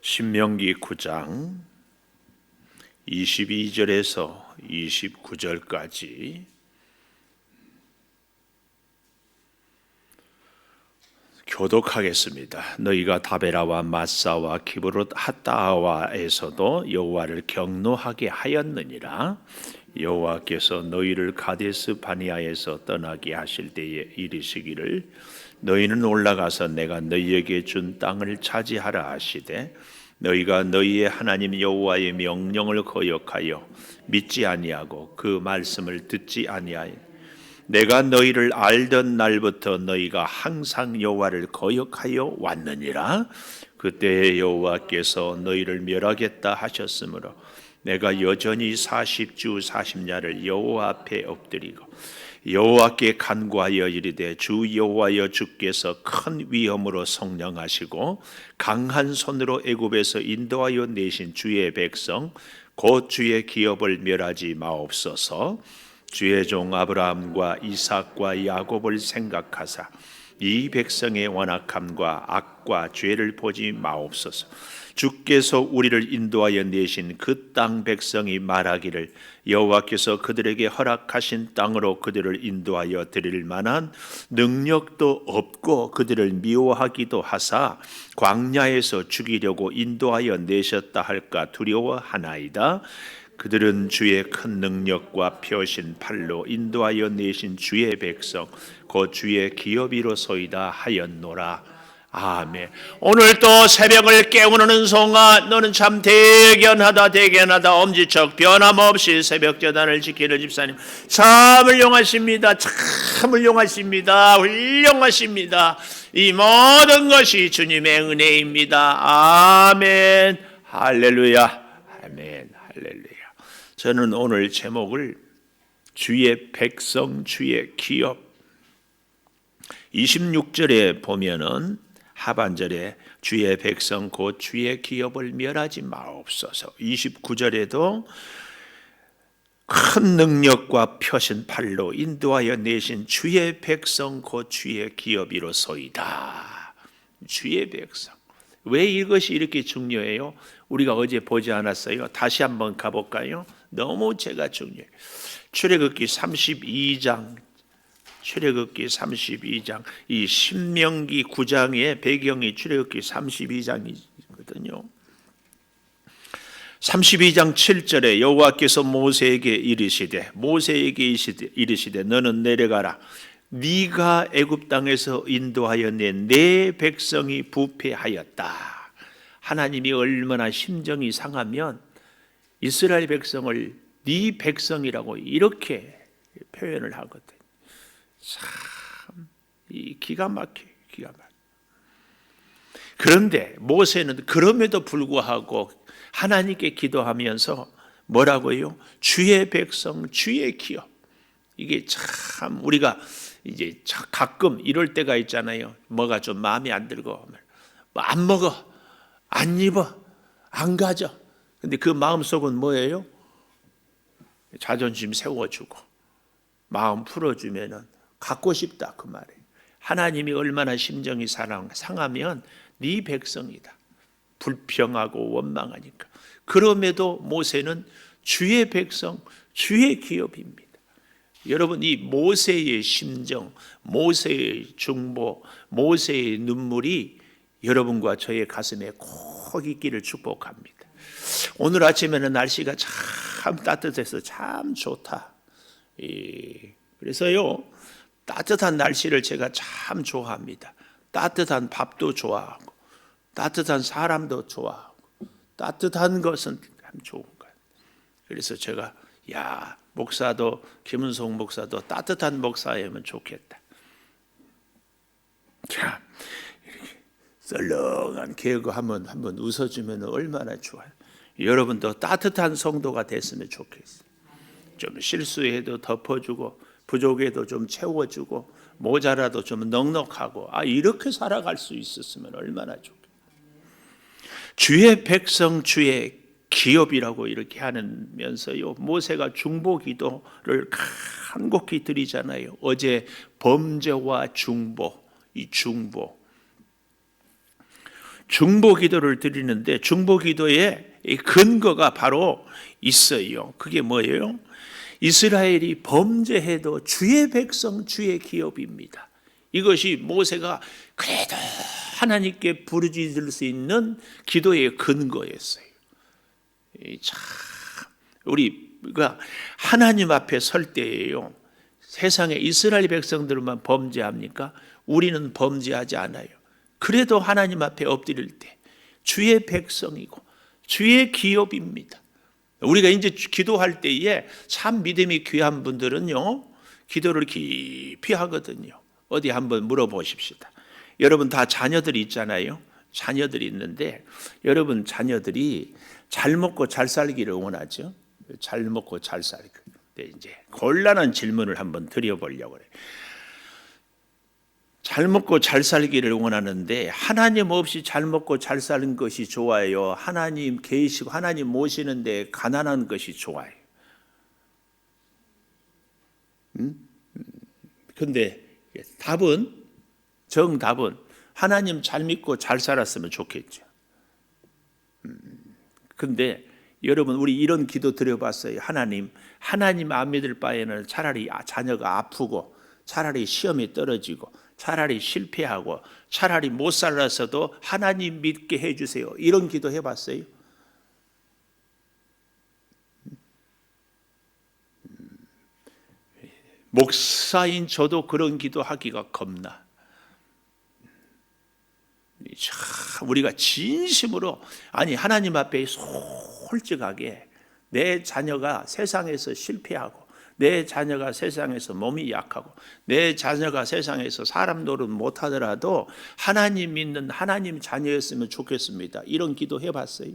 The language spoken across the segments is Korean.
신명기 9장 22절에서 29절까지 교독하겠습니다. 너희가 다베라와 마사와 기브롯 핫다와에서도 여호와를 경노하게 하였느니라. 여호와께서 너희를 가데스 바니아에서 떠나게 하실 때에 이르시기를 너희는 올라가서 내가 너희에게 준 땅을 차지하라 하시되 너희가 너희의 하나님 여호와의 명령을 거역하여 믿지 아니하고 그 말씀을 듣지 아니하여 내가 너희를 알던 날부터 너희가 항상 여호와를 거역하여 왔느니라. 그때에 여호와께서 너희를 멸하겠다 하셨으므로 내가 여전히 40주 40야를 여호와 앞에 엎드리고 여호와께 간구하여 이르되 주 여호와여 주께서 큰 위엄으로 성령하시고 강한 손으로 애굽에서 인도하여 내신 주의 백성 곧 주의 기업을 멸하지 마옵소서. 주의 종 아브라함과 이삭과 야곱을 생각하사 이 백성의 완악함과 악과 죄를 보지 마옵소서. 주께서 우리를 인도하여 내신 그 땅 백성이 말하기를 여호와께서 그들에게 허락하신 땅으로 그들을 인도하여 드릴 만한 능력도 없고 그들을 미워하기도 하사 광야에서 죽이려고 인도하여 내셨다 할까 두려워하나이다. 그들은 주의 큰 능력과 펴신 팔로 인도하여 내신 주의 백성 곧 주의 기업이로소이다 하였노라. 아멘. 오늘 또 새벽을 깨우는 은송아, 너는 참 대견하다 엄지척 변함없이 새벽 제단을 지키는 집사님 참 훌륭하십니다. 훌륭하십니다. 이 모든 것이 주님의 은혜입니다. 아멘. 할렐루야. 아멘. 할렐루야. 저는 오늘 제목을 주의 백성 주의 기업 26절에 보면은 하반절에 주의 백성 곧 주의 기업을 멸하지 마옵소서. 29절에도 큰 능력과 펴신 팔로 인도하여 내신 주의 백성 곧 주의 기업이로소이다. 주의 백성. 왜 이것이 이렇게 중요해요? 우리가 어제 보지 않았어요? 다시 한번 가볼까요? 너무 제가 중요해요. 출애굽기 32장 이 신명기 9장의 배경이 출애굽기 32장이거든요. 32장 7절에 여호와께서 모세에게 이르시되 너는 내려가라. 네가 애굽 땅에서 인도하여 낸 내 백성이 부패하였다. 하나님이 얼마나 심정이 상하면 이스라엘 백성을 네 백성이라고 이렇게 표현을 하거든. 참 기가 막혀. 그런데 모세는 그럼에도 불구하고 하나님께 기도하면서 뭐라고요? 주의 백성, 주의 기업. 이게 참 우리가 이제 가끔 이럴 때가 있잖아요. 뭐가 좀 마음에 안 들고 안 먹어, 안 입어, 안 가져. 근데 그 마음속은 뭐예요? 자존심 세워주고 마음 풀어주면은 갖고 싶다 그 말이에요. 하나님이 얼마나 심정이 상하면 네 백성이다. 불평하고 원망하니까. 그럼에도 모세는 주의 백성, 주의 기업입니다. 여러분 이 모세의 심정, 모세의 중보, 모세의 눈물이 여러분과 저의 가슴에 꼭 있기를 축복합니다. 오늘 아침에는 날씨가 참 따뜻해서 참 좋다. 그래서요 따뜻한 날씨를 제가 참 좋아합니다. 따뜻한 밥도 좋아하고 따뜻한 사람도 좋아하고 따뜻한 것은 참 좋은 거예요. 그래서 제가 목사도 김은송 목사도 따뜻한 목사이면 좋겠다. 자, 이렇게 썰렁한 개그 한번 웃어주면 얼마나 좋아요. 여러분도 따뜻한 성도가 됐으면 좋겠어요. 좀 실수해도 덮어주고 부족해도 좀 채워주고 모자라도 좀 넉넉하고 이렇게 살아갈 수 있었으면 얼마나 좋겠어요. 주의 백성 주의 기업이라고 이렇게 하면서요 모세가 중보 기도를 간곡히 드리잖아요. 어제 범죄와 중보, 이 중보 중보 기도를 드리는데 중보 기도의 근거가 바로 있어요. 그게 뭐예요? 이스라엘이 범죄해도 주의 백성 주의 기업입니다. 이것이 모세가 그래도 하나님께 부르짖을 수 있는 기도의 근거였어요. 참 우리가 하나님 앞에 설 때예요. 세상에 이스라엘 백성들만 범죄합니까? 우리는 범죄하지 않아요. 그래도 하나님 앞에 엎드릴 때 주의 백성이고 주의 기업입니다. 우리가 이제 기도할 때에 참 믿음이 귀한 분들은요, 기도를 깊이 하거든요. 어디 한번 물어보십시다. 여러분 다 자녀들이 있잖아요. 자녀들이 있는데 여러분 자녀들이 잘 먹고 잘 살기를 원하죠. 잘 먹고 잘 살기. 이제 곤란한 질문을 한번 드려보려고 그래요. 잘 먹고 잘 살기를 원하는데 하나님 없이 잘 먹고 잘 사는 것이 좋아요? 하나님 계시고 하나님 모시는데 가난한 것이 좋아요? 근데 정답은 하나님 잘 믿고 잘 살았으면 좋겠죠. 근데 여러분 우리 이런 기도 드려봤어요. 하나님 안 믿을 바에는 차라리 자녀가 아프고 차라리 시험에 떨어지고 차라리 실패하고 차라리 못 살아서도 하나님 믿게 해주세요. 이런 기도 해봤어요? 목사인 저도 그런 기도하기가 겁나. 우리가 진심으로 하나님 앞에 솔직하게 내 자녀가 세상에서 실패하고 내 자녀가 세상에서 몸이 약하고 내 자녀가 세상에서 사람 노릇 못하더라도 하나님 믿는 하나님 자녀였으면 좋겠습니다. 이런 기도 해봤어요?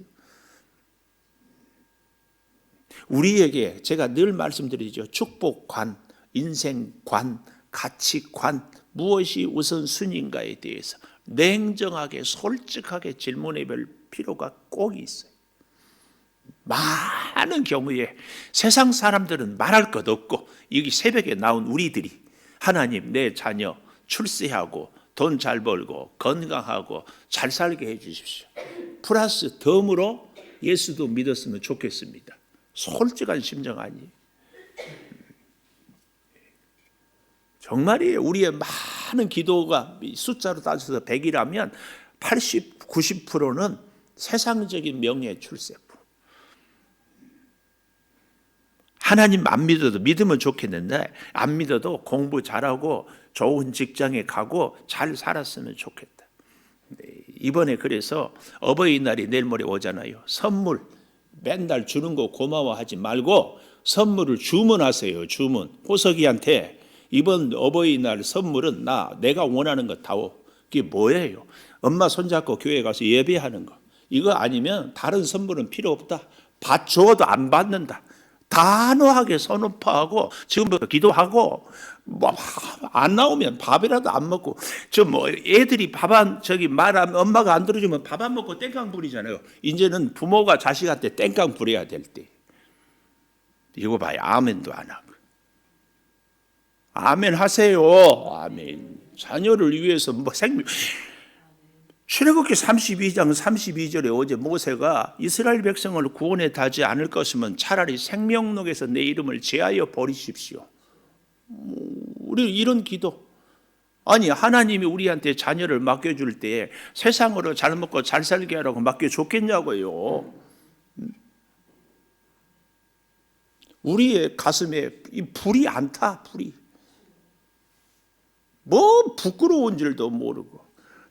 우리에게 제가 늘 말씀드리죠. 축복관, 인생관, 가치관, 무엇이 우선순위인가에 대해서 냉정하게 솔직하게 질문해 볼 필요가 꼭 있어요. 많은 경우에 세상 사람들은 말할 것 없고 여기 새벽에 나온 우리들이 하나님 내 자녀 출세하고 돈 잘 벌고 건강하고 잘 살게 해 주십시오. 플러스 덤으로 예수도 믿었으면 좋겠습니다. 솔직한 심정 아니에요. 정말이에요. 우리의 많은 기도가 숫자로 따져서 100이라면 80, 90%는 세상적인 명예 출세품. 하나님 안 믿어도 믿으면 좋겠는데 안 믿어도 공부 잘하고 좋은 직장에 가고 잘 살았으면 좋겠다. 이번에 그래서 어버이날이 내일 모레 오잖아요. 선물 맨날 주는 거 고마워하지 말고 선물을 주문하세요. 주문. 호석이한테 이번 어버이날 선물은 내가 원하는 거 다오. 그게 뭐예요? 엄마 손잡고 교회 가서 예배하는 거. 이거 아니면 다른 선물은 필요 없다. 받 줘도 안 받는다. 단호하게 선언파하고 지금부터 기도하고 안 나오면 밥이라도 안 먹고 애들이 말하면 엄마가 안 들어주면 밥 안 먹고 땡깡 부리잖아요. 이제는 부모가 자식한테 땡깡 부려야 될 때. 이거 봐요. 아멘도 안 하고. 아멘 하세요. 아멘. 자녀를 위해서 출애굽기 32장 32절에 어제 모세가 이스라엘 백성을 구원해 다지 않을 것이면 차라리 생명록에서 내 이름을 제하여 버리십시오. 우리 이런 기도. 하나님이 우리한테 자녀를 맡겨줄 때 세상으로 잘 먹고 잘 살게 하라고 맡겨줬겠냐고요. 우리의 가슴에 이 불이 안 타. 불이. 뭐 부끄러운 줄도 모르고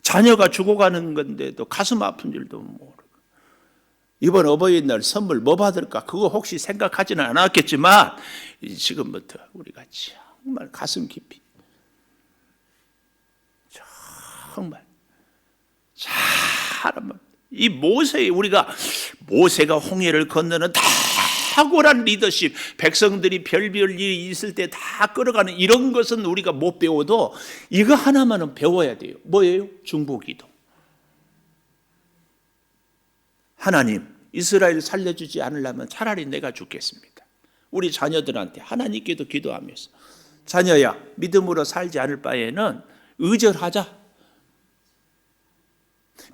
자녀가 죽어가는 건데도 가슴 아픈 줄도 모르고 이번 어버이날 선물 뭐 받을까 그거 혹시 생각하지는 않았겠지만 지금부터 우리가 정말 가슴 깊이 정말 잘하면 이 모세가 홍해를 건너는 탁월한 리더십, 백성들이 별별 일이 있을 때 다 끌어가는 이런 것은 우리가 못 배워도 이거 하나만은 배워야 돼요. 뭐예요? 중보기도. 하나님, 이스라엘 살려주지 않으려면 차라리 내가 죽겠습니다. 우리 자녀들한테 하나님께도 기도하면서 자녀야, 믿음으로 살지 않을 바에는 의절하자.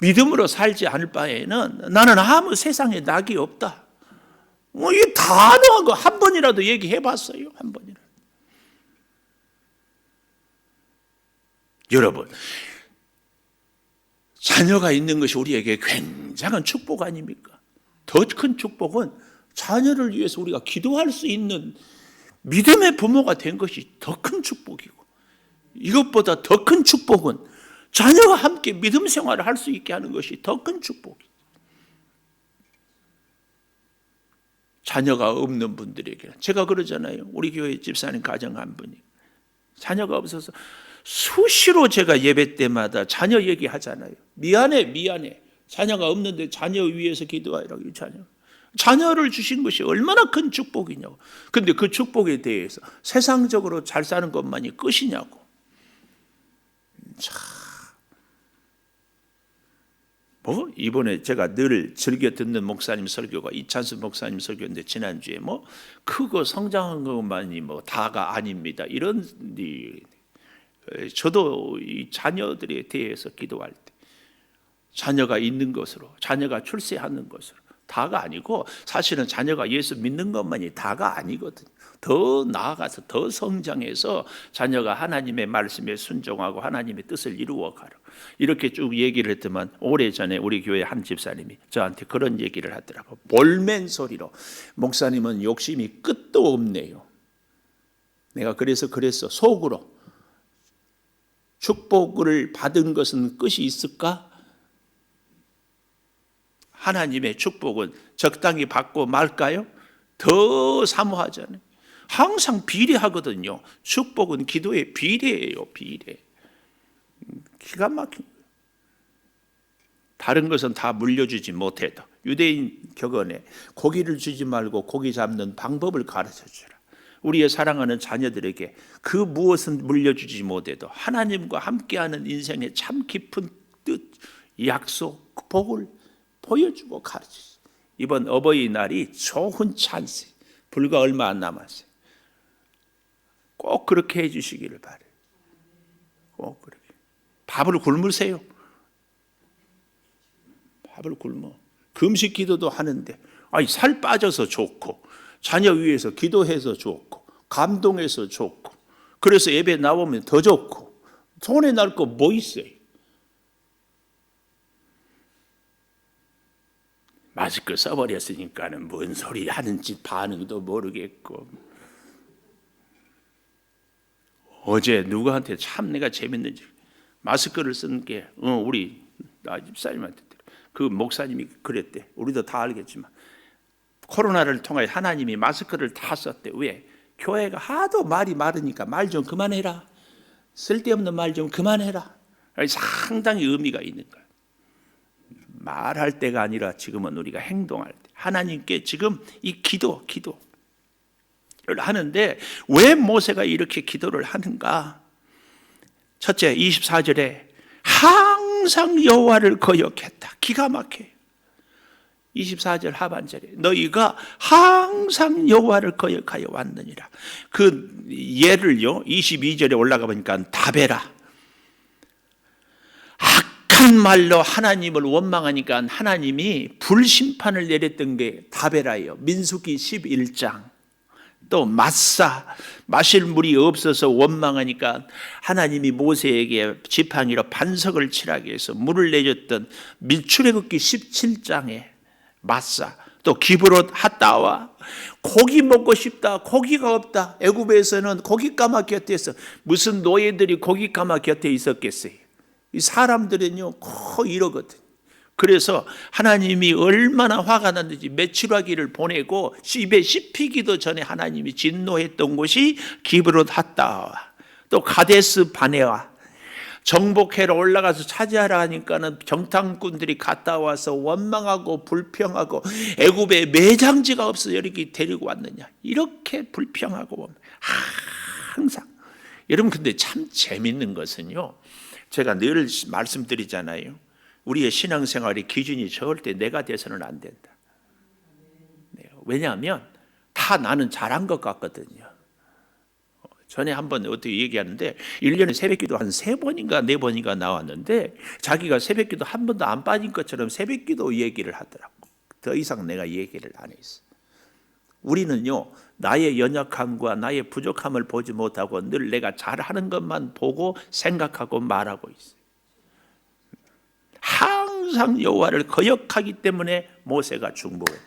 믿음으로 살지 않을 바에는 나는 아무 세상에 낙이 없다. 뭐 이 단호한 거 한 번이라도 얘기해 봤어요. 한 번이라도. 여러분, 자녀가 있는 것이 우리에게 굉장한 축복 아닙니까? 더 큰 축복은 자녀를 위해서 우리가 기도할 수 있는 믿음의 부모가 된 것이 더 큰 축복이고, 이것보다 더 큰 축복은 자녀와 함께 믿음 생활을 할 수 있게 하는 것이 더 큰 축복이에요. 자녀가 없는 분들에게는, 제가 그러잖아요. 우리 교회 집사님 가정 한 분이 자녀가 없어서 수시로 제가 예배 때마다 자녀 얘기하잖아요. 미안해. 자녀가 없는데 자녀 위해서 기도하라고. 자녀를 주신 것이 얼마나 큰 축복이냐고. 근데 그 축복에 대해서 세상적으로 잘 사는 것만이 끝이냐고. 이번에 제가 늘 즐겨 듣는 목사님 설교가 이찬수 목사님 설교인데, 지난주에 크고 성장한 것만이 다가 아닙니다. 이런, 저도 이 자녀들에 대해서 기도할 때 자녀가 있는 것으로, 자녀가 출세하는 것으로 다가 아니고, 사실은 자녀가 예수 믿는 것만이 다가 아니거든요. 더 나아가서 더 성장해서 자녀가 하나님의 말씀에 순종하고 하나님의 뜻을 이루어 가라. 이렇게 쭉 얘기를 했더만, 오래전에 우리 교회 한 집사님이 저한테 그런 얘기를 하더라고. 볼멘 소리로, 목사님은 욕심이 끝도 없네요. 내가 그래서 속으로, 축복을 받은 것은 끝이 있을까? 하나님의 축복은 적당히 받고 말까요? 더 사모하잖아요. 항상 비례하거든요. 축복은 기도의 비례예요. 비례. 기가 막힌 거예요. 다른 것은 다 물려주지 못해도 유대인 격언에 고기를 주지 말고 고기 잡는 방법을 가르쳐주라. 우리의 사랑하는 자녀들에게 그 무엇은 물려주지 못해도 하나님과 함께하는 인생의 참 깊은 뜻, 약속, 복을 보여주고 가르치시. 이번 어버이날이 좋은 찬스, 불과 얼마 안 남았어요. 꼭 그렇게 해주시기를 바래요. 꼭 그렇게. 밥을 굶으세요. 밥을 굶어. 금식 기도도 하는데, 살 빠져서 좋고, 자녀 위해서 기도해서 좋고, 감동해서 좋고, 그래서 예배 나오면 더 좋고, 손에 날 거 뭐 있어요? 마스크 써버렸으니까는 뭔 소리 하는지 반응도 모르겠고. 어제 누구한테 참 내가 재밌는지, 마스크를 쓴 게 우리 집사님한테, 그 목사님이 그랬대. 우리도 다 알겠지만 코로나를 통해 하나님이 마스크를 다 썼대. 왜? 교회가 하도 말이 많으니까 말 좀 그만해라. 쓸데없는 말 좀 그만해라. 상당히 의미가 있는 거야. 말할 때가 아니라 지금은 우리가 행동할 때, 하나님께 지금 이 기도를 하는데, 왜 모세가 이렇게 기도를 하는가? 첫째, 24절에 항상 여호와를 거역했다. 기가 막혀요. 24절 하반절에 너희가 항상 여호와를 거역하여 왔느니라. 그 예를요, 22절에 올라가 보니까 다베라. 악한 말로 하나님을 원망하니까 하나님이 불심판을 내렸던 게 다베라예요. 민수기 11장. 또 마사, 마실 물이 없어서 원망하니까 하나님이 모세에게 지팡이로 반석을 칠하게 해서 물을 내줬던 출애굽기 17장에 마사, 또 기브롯 핫다와 고기 먹고 싶다, 고기가 없다. 애굽에서는 고깃가마 곁에서 무슨 노예들이 고깃가마 곁에 있었겠어요. 이 사람들은요 거의 이러거든. 그래서 하나님이 얼마나 화가 났는지 메추라기를 보내고 입에 씹히기도 전에 하나님이 진노했던 곳이 기브롯 핫다와 또 가데스 바네아. 정복해로 올라가서 차지하라 하니까는 정탐꾼들이 갔다 와서 원망하고 불평하고, 애굽에 매장지가 없어 이렇게 데리고 왔느냐, 이렇게 불평하고. 항상 여러분, 근데 참 재밌는 것은요, 제가 늘 말씀드리잖아요. 우리의 신앙생활의 기준이 절대 내가 돼서는 안 된다. 왜냐하면 다 나는 잘한 것 같거든요. 전에 한번 어떻게 얘기하는데 1년에 새벽기도 한 3번인가 4번인가 나왔는데 자기가 새벽기도 한 번도 안 빠진 것처럼 새벽기도 얘기를 하더라고. 더 이상 내가 얘기를 안 했어. 우리는요, 나의 연약함과 나의 부족함을 보지 못하고 늘 내가 잘하는 것만 보고 생각하고 말하고 있어요. 항상 여호와를 거역하기 때문에 모세가 중보해요.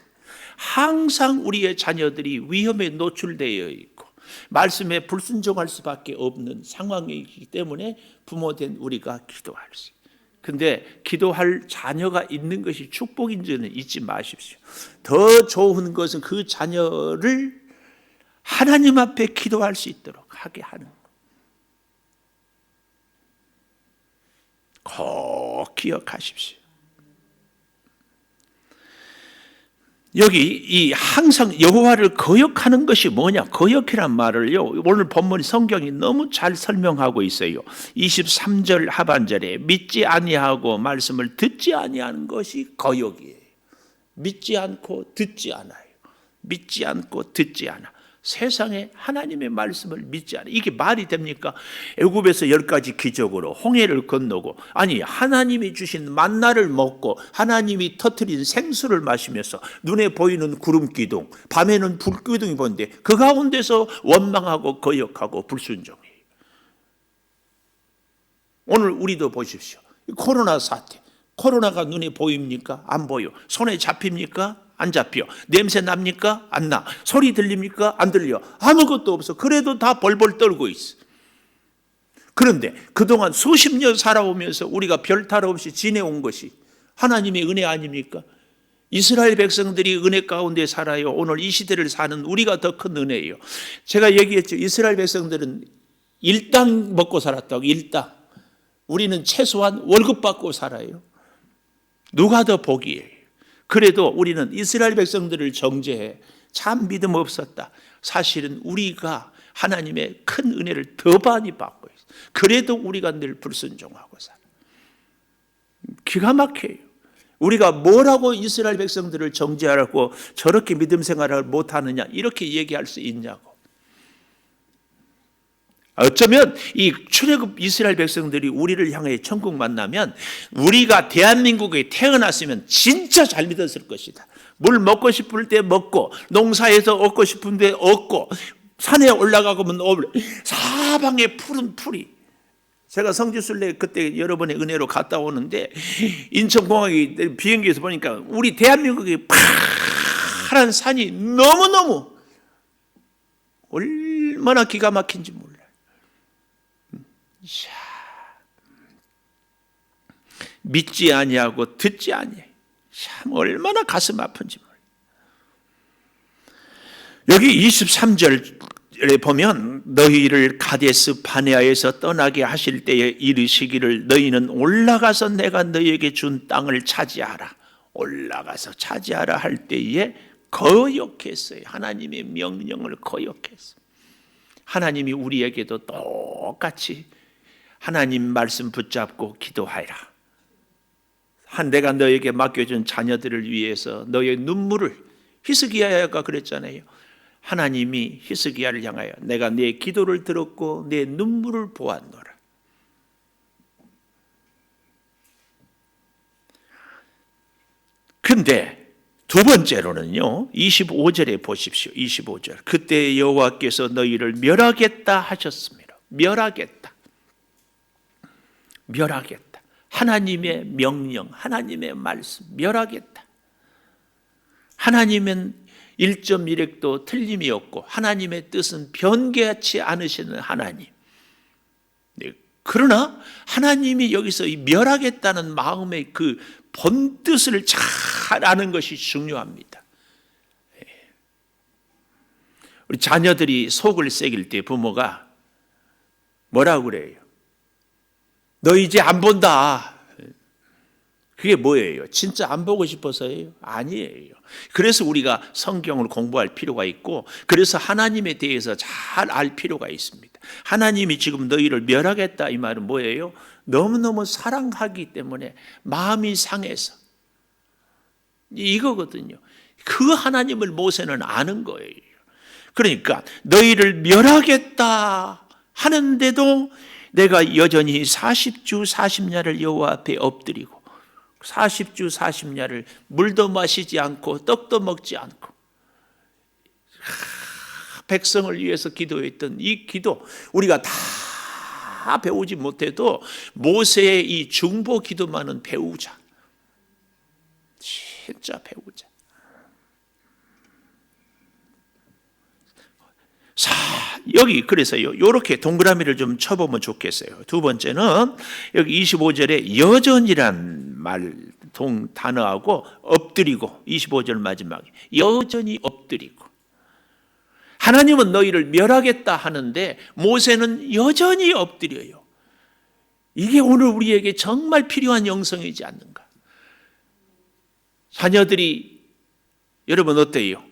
항상 우리의 자녀들이 위험에 노출되어 있고 말씀에 불순종할 수밖에 없는 상황이기 때문에 부모된 우리가 기도할 수 있어요. 근데 기도할 자녀가 있는 것이 축복인지는 잊지 마십시오. 더 좋은 것은 그 자녀를 하나님 앞에 기도할 수 있도록 하게 하는 것. 꼭 기억하십시오. 여기 이 항상 여호와를 거역하는 것이 뭐냐? 거역이란 말을요, 오늘 본문 성경이 너무 잘 설명하고 있어요. 23절 하반절에 믿지 아니하고 말씀을 듣지 아니하는 것이 거역이에요. 믿지 않고 듣지 않아요. 믿지 않고 듣지 않아. 세상에 하나님의 말씀을 믿지 않아. 이게 말이 됩니까? 애굽에서 10가지 기적으로 홍해를 건너고, 아니 하나님이 주신 만나를 먹고 하나님이 터뜨린 생수를 마시면서 눈에 보이는 구름 기둥, 밤에는 불 기둥이 보는데 그 가운데서 원망하고 거역하고 불순종해요. 오늘 우리도 보십시오. 코로나 사태, 코로나가 눈에 보입니까? 안 보여. 손에 잡힙니까? 안 잡혀. 냄새 납니까? 안 나. 소리 들립니까? 안 들려. 아무것도 없어. 그래도 다 벌벌 떨고 있어. 그런데 그동안 수십 년 살아오면서 우리가 별탈 없이 지내온 것이 하나님의 은혜 아닙니까? 이스라엘 백성들이 은혜 가운데 살아요. 오늘 이 시대를 사는 우리가 더 큰 은혜예요. 제가 얘기했죠. 이스라엘 백성들은 일당 먹고 살았다고. 일당. 우리는 최소한 월급 받고 살아요. 누가 더 복이에요? 그래도 우리는 이스라엘 백성들을 정죄해. 참 믿음 없었다. 사실은 우리가 하나님의 큰 은혜를 더 많이 받고 있어요. 그래도 우리가 늘 불순종하고 살아. 기가 막혀요. 우리가 뭐라고 이스라엘 백성들을 정죄하라고 저렇게 믿음 생활을 못하느냐 이렇게 얘기할 수 있냐고. 어쩌면 이 출애굽 이스라엘 백성들이 우리를 향해 천국 만나면 우리가 대한민국에 태어났으면 진짜 잘 믿었을 것이다. 물 먹고 싶을 때 먹고 농사에서 얻고 싶은 데 얻고 산에 올라가면 사방에 푸른 풀이. 제가 성지순례 그때 여러분의 은혜로 갔다 오는데 인천공항에 비행기에서 보니까 우리 대한민국의 파란 산이 너무너무 얼마나 기가 막힌지 몰라요. 믿지 아니하고 듣지 아니해. 참 얼마나 가슴 아픈지 몰라요. 여기 23절에 보면 너희를 가데스 바네아에서 떠나게 하실 때에 이르시기를 너희는 올라가서 내가 너희에게 준 땅을 차지하라. 올라가서 차지하라 할 때에 거역했어요. 하나님의 명령을 거역했어요. 하나님이 우리에게도 똑같이 하나님 말씀 붙잡고 기도하라. 내가 너에게 맡겨준 자녀들을 위해서 너의 눈물을, 히스기야가 그랬잖아요. 하나님이 히스기야를 향하여 내가 네 기도를 들었고 네 눈물을 보았노라. 근데 두 번째로는요, 25절에 보십시오. 25절. 그때 여호와께서 너희를 멸하겠다 하셨습니다. 멸하겠다. 멸하겠다. 하나님의 명령, 하나님의 말씀, 멸하겠다. 하나님은 1.1획도 틀림이 없고 하나님의 뜻은 변개치 않으시는 하나님. 네. 그러나 하나님이 여기서 이 멸하겠다는 마음의 그 본뜻을 잘 아는 것이 중요합니다. 우리 자녀들이 속을 새길 때 부모가 뭐라고 그래요? 너 이제 안 본다. 그게 뭐예요? 진짜 안 보고 싶어서예요? 아니에요. 그래서 우리가 성경을 공부할 필요가 있고, 그래서 하나님에 대해서 잘 알 필요가 있습니다. 하나님이 지금 너희를 멸하겠다 이 말은 뭐예요? 너무너무 사랑하기 때문에 마음이 상해서 이거거든요. 그 하나님을 모세는 아는 거예요. 그러니까 너희를 멸하겠다 하는데도 내가 여전히 40주 40야를 여호와 앞에 엎드리고 40주 40야를 물도 마시지 않고 떡도 먹지 않고 백성을 위해서 기도했던 이 기도, 우리가 다 배우지 못해도 모세의 이 중보 기도만은 배우자. 진짜 배우자. 자, 여기 그래서요, 요렇게 동그라미를 좀 쳐보면 좋겠어요. 두 번째는 여기 25절에 여전이란 단어하고 엎드리고, 25절 마지막에 여전히 엎드리고, 하나님은 너희를 멸하겠다 하는데 모세는 여전히 엎드려요. 이게 오늘 우리에게 정말 필요한 영성이지 않는가? 자녀들이 여러분 어때요?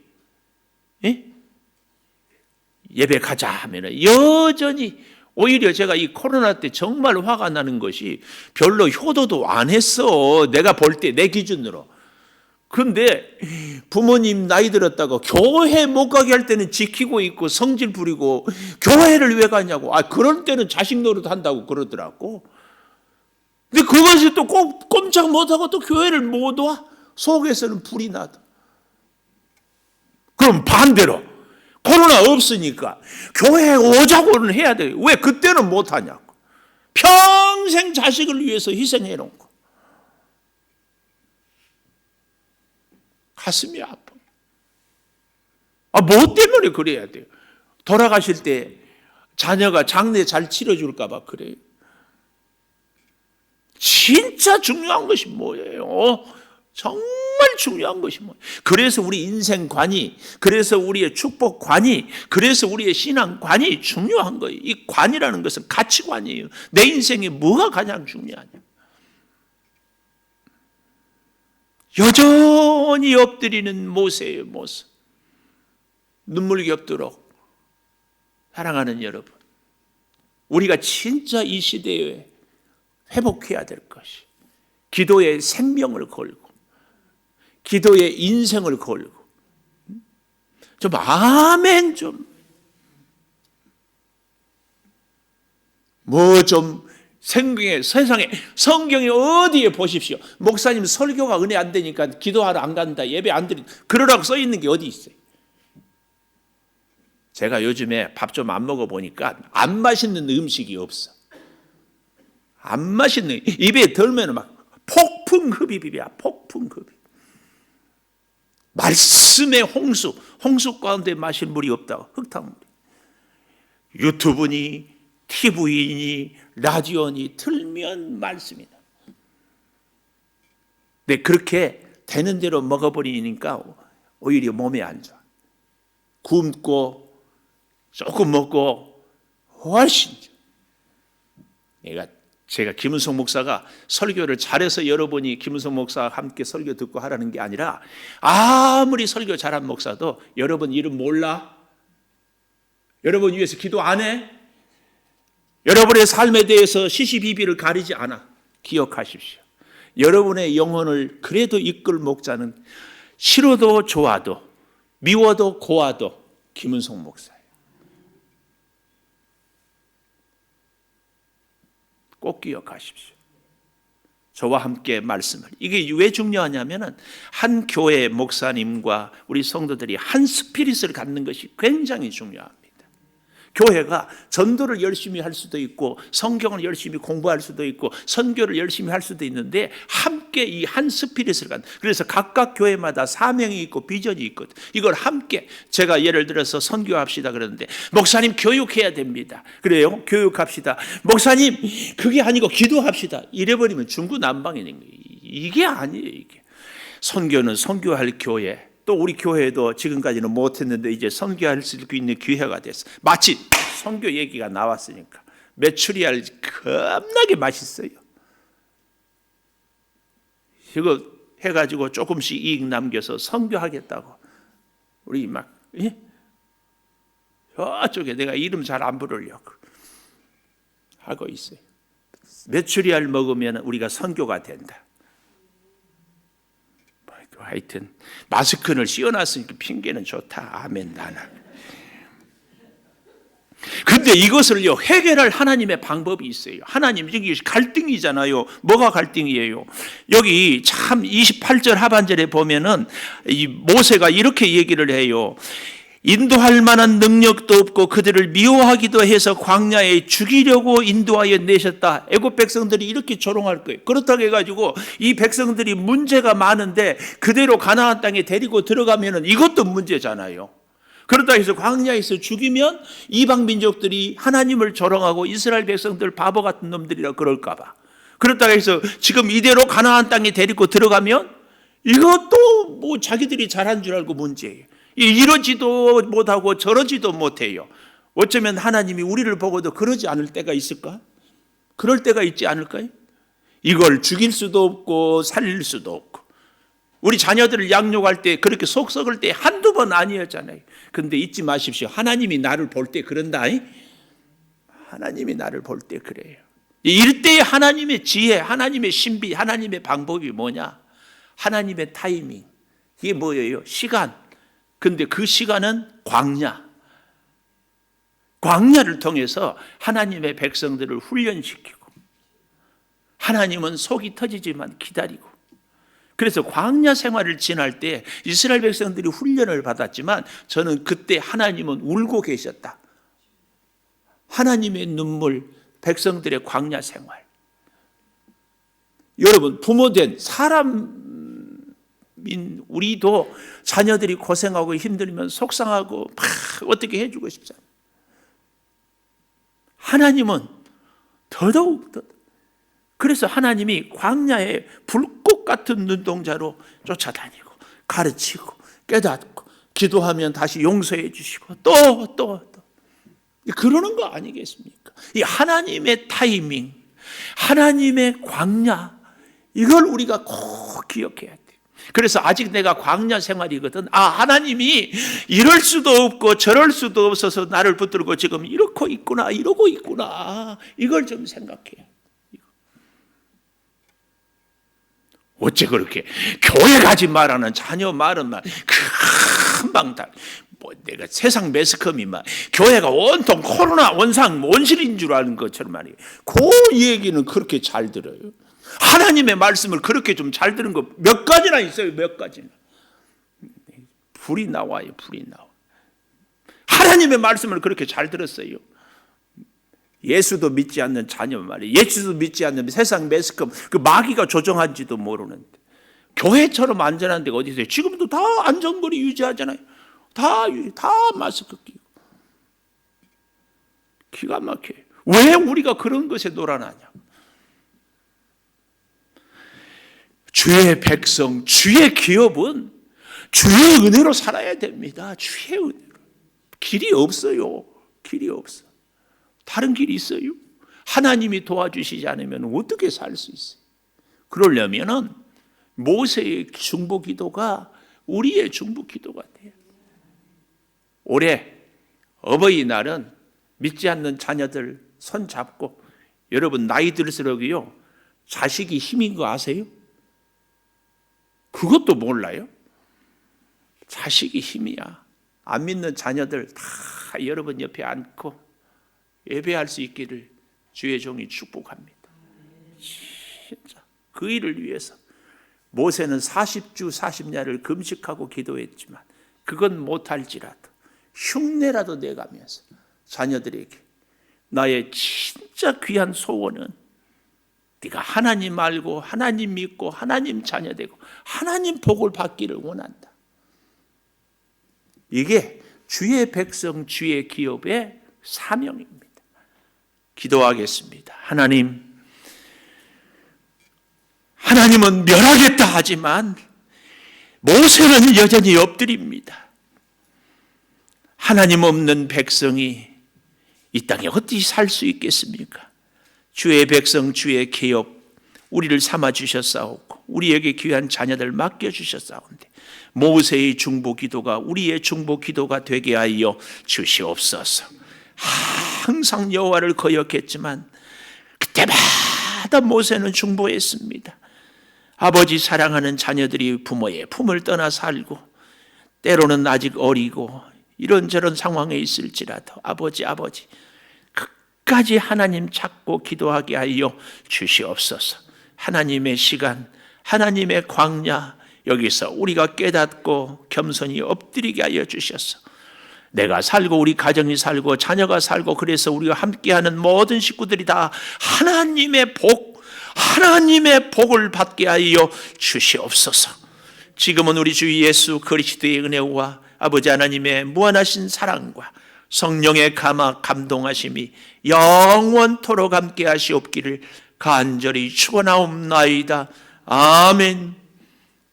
예? 예배 가자 하면 여전히, 오히려 제가 이 코로나 때 정말 화가 나는 것이 별로 효도도 안 했어. 내가 볼 때 내 기준으로. 그런데 부모님 나이 들었다고 교회 못 가게 할 때는 지키고 있고 성질 부리고 교회를 왜 가냐고. 그럴 때는 자식 노릇 한다고 그러더라고. 근데 그것이 또 꼼짝 못하고 또 교회를 못 와. 속에서는 불이 나도. 그럼 반대로 코로나 없으니까 교회에 오자고는 해야 돼. 왜 그때는 못 하냐고. 평생 자식을 위해서 희생해 놓고. 가슴이 아파. 뭐 때문에 그래야 돼요? 돌아가실 때 자녀가 장례 잘 치러줄까 봐 그래요. 진짜 중요한 것이 뭐예요? 정말 중요한 것이 뭐예요? 그래서 우리 인생관이, 그래서 우리의 축복관이, 그래서 우리의 신앙관이 중요한 거예요. 이 관이라는 것은 가치관이에요. 내 인생에 뭐가 가장 중요하냐? 여전히 엎드리는 모세의 모습. 눈물겹도록. 사랑하는 여러분, 우리가 진짜 이 시대에 회복해야 될 것이 기도의 생명을 걸고 기도의 인생을 걸고 좀 아멘 좀 뭐 좀 세상에 성경에 어디에 보십시오. 목사님 설교가 은혜 안 되니까 기도하러 안 간다, 예배 안 드린다 그러라고 써 있는 게 어디 있어요? 제가 요즘에 밥 좀 안 먹어보니까 안 맛있는 음식이 없어. 안 맛있는, 입에 들면 막 폭풍 흡입이야. 폭풍 흡입. 말씀의 홍수 가운데 마실 물이 없다고. 흙탕물이. 유튜브니 TV니 라디오니 틀면 말씀이다. 근데 그렇게 되는 대로 먹어버리니까 오히려 몸에 안 좋아. 굶고 조금 먹고 훨씬 제가 김은성 목사가 설교를 잘해서 여러분이 김은성 목사와 함께 설교 듣고 하라는 게 아니라, 아무리 설교 잘한 목사도 여러분 이름 몰라? 여러분 위해서 기도 안 해? 여러분의 삶에 대해서 시시비비를 가리지 않아. 기억하십시오. 여러분의 영혼을 그래도 이끌 목자는 싫어도 좋아도 미워도 고와도 김은성 목사예요. 꼭 기억하십시오. 저와 함께 말씀을. 이게 왜 중요하냐면은 한 교회 목사님과 우리 성도들이 한 스피릿을 갖는 것이 굉장히 중요합니다. 교회가 전도를 열심히 할 수도 있고 성경을 열심히 공부할 수도 있고 선교를 열심히 할 수도 있는데 함께 이 한 스피릿을 갖는, 그래서 각각 교회마다 사명이 있고 비전이 있거든. 이걸 함께, 제가 예를 들어서 선교합시다 그러는데 목사님 교육해야 됩니다. 그래요? 교육합시다. 목사님 그게 아니고 기도합시다. 이래버리면 중구난방이 되는 거예요. 이게 아니에요. 이게 선교는 선교할 교회, 또 우리 교회도 지금까지는 못했는데 이제 선교할 수 있는 기회가 됐어. 마치 선교 얘기가 나왔으니까 메추리알 겁나게 맛있어요. 이거 해가지고 조금씩 이익 남겨서 선교하겠다고 우리 막 저쪽에 내가 이름 잘 안 부르려고 하고 있어요. 메추리알 먹으면 우리가 선교가 된다. 하여튼 마스크를 씌워놨으니까 핑계는 좋다. 아멘. 나는 근데 이것을요, 해결할 하나님의 방법이 있어요. 하나님, 여기 갈등이잖아요. 뭐가 갈등이에요? 여기 참 28절 하반절에 보면은 이 모세가 이렇게 얘기를 해요. 인도할 만한 능력도 없고 그들을 미워하기도 해서 광야에 죽이려고 인도하여 내셨다. 애굽 백성들이 이렇게 조롱할 거예요. 그렇다고 해가지고 이 백성들이 문제가 많은데 그대로 가나안 땅에 데리고 들어가면은 이것도 문제잖아요. 그러다 해서 광야에서 죽이면 이방 민족들이 하나님을 조롱하고 이스라엘 백성들 바보 같은 놈들이라 그럴까 봐. 그렇다고 해서 지금 이대로 가나안 땅에 데리고 들어가면 이것도 뭐 자기들이 잘한 줄 알고 문제예요. 이러지도 못하고 저러지도 못해요. 어쩌면 하나님이 우리를 보고도 그러지 않을 때가 있을까? 그럴 때가 있지 않을까요? 이걸 죽일 수도 없고 살릴 수도 없고, 우리 자녀들을 양육할 때 그렇게 속 썩을 때 한두 번 아니었잖아요. 근데 잊지 마십시오. 하나님이 나를 볼 때 그런다. 하나님이 나를 볼 때 그래요. 이럴 때 하나님의 지혜, 하나님의 신비, 하나님의 방법이 뭐냐? 하나님의 타이밍. 이게 뭐예요? 시간. 근데 그 시간은 광야를 통해서 하나님의 백성들을 훈련시키고, 하나님은 속이 터지지만 기다리고, 그래서 광야 생활을 지날 때 이스라엘 백성들이 훈련을 받았지만 저는 그때 하나님은 울고 계셨다. 하나님의 눈물, 백성들의 광야 생활. 여러분, 부모된 사람인 우리도 자녀들이 고생하고 힘들면 속상하고 막 어떻게 해주고 싶잖아요. 하나님은 더더욱 더. 그래서 하나님이 광야에 불꽃 같은 눈동자로 쫓아다니고 가르치고 깨닫고 기도하면 다시 용서해 주시고 또 그러는 거 아니겠습니까? 이 하나님의 타이밍, 하나님의 광야, 이걸 우리가 꼭 기억해야 돼요. 그래서 아직 내가 광야 생활이거든. 하나님이 이럴 수도 없고 저럴 수도 없어서 나를 붙들고 지금 이러고 있구나, 이러고 있구나. 이걸 좀 생각해요. 어째 그렇게 교회 가지 말라는 자녀 말은 금방 다 내가 세상 매스컴이 교회가 온통 코로나 원상 원실인 줄 아는 것처럼 말이에요. 그 얘기는 그렇게 잘 들어요. 하나님의 말씀을 그렇게 좀 잘 들은 거 몇 가지나 있어요. 몇 가지나. 불이 나와요. 불이 나와. 하나님의 말씀을 그렇게 잘 들었어요. 예수도 믿지 않는 자녀 말이에요. 예수도 믿지 않는 세상 매스컴, 그 마귀가 조종한지도 모르는데 교회처럼 안전한 데가 어디 있어요? 지금도 다 안전거리 유지하잖아요. 다 마스크 끼고. 기가 막혀요. 왜 우리가 그런 것에 놀아나냐? 주의 백성, 주의 기업은 주의 은혜로 살아야 됩니다. 주의 은혜로. 길이 없어요. 길이 없어. 다른 길이 있어요? 하나님이 도와주시지 않으면 어떻게 살 수 있어요? 그러려면은 모세의 중보 기도가 우리의 중보 기도가 돼요. 올해 어버이날은 믿지 않는 자녀들 손 잡고, 여러분 나이 들수록요 자식이 힘인 거 아세요? 그것도 몰라요? 자식이 힘이야. 안 믿는 자녀들 다 여러분 옆에 앉고 예배할 수 있기를 주의 종이 축복합니다. 진짜 그 일을 위해서 모세는 40주 40야를 금식하고 기도했지만 그건 못할지라도 흉내라도 내가면서 자녀들에게 나의 진짜 귀한 소원은 네가 하나님 알고 하나님 믿고 하나님 자녀 되고 하나님 복을 받기를 원한다. 이게 주의 백성 주의 기업의 사명입니다. 기도하겠습니다. 하나님은 멸하겠다 하지만 모세는 여전히 엎드립니다. 하나님 없는 백성이 이 땅에 어떻게 살 수 있겠습니까? 주의 백성 주의 기업 우리를 삼아 주셨사오고 우리에게 귀한 자녀들 맡겨 주셨사온데 모세의 중보 기도가 우리의 중보 기도가 되게 하여 주시옵소서. 항상 여호와를 거역했지만 그때마다 모세는 중보했습니다. 아버지 사랑하는 자녀들이 부모의 품을 떠나 살고 때로는 아직 어리고 이런저런 상황에 있을지라도 아버지 끝까지 하나님 찾고 기도하게 하여 주시옵소서. 하나님의 시간, 하나님의 광야, 여기서 우리가 깨닫고 겸손히 엎드리게 하여 주셔서 내가 살고 우리 가정이 살고 자녀가 살고 그래서 우리가 함께하는 모든 식구들이 다 하나님의 복을 받게 하여 주시옵소서. 지금은 우리 주 예수 그리스도의 은혜와 아버지 하나님의 무한하신 사랑과 성령의 감동하심이 영원토록 함께 하시옵기를 간절히 축원하옵나이다. 아멘.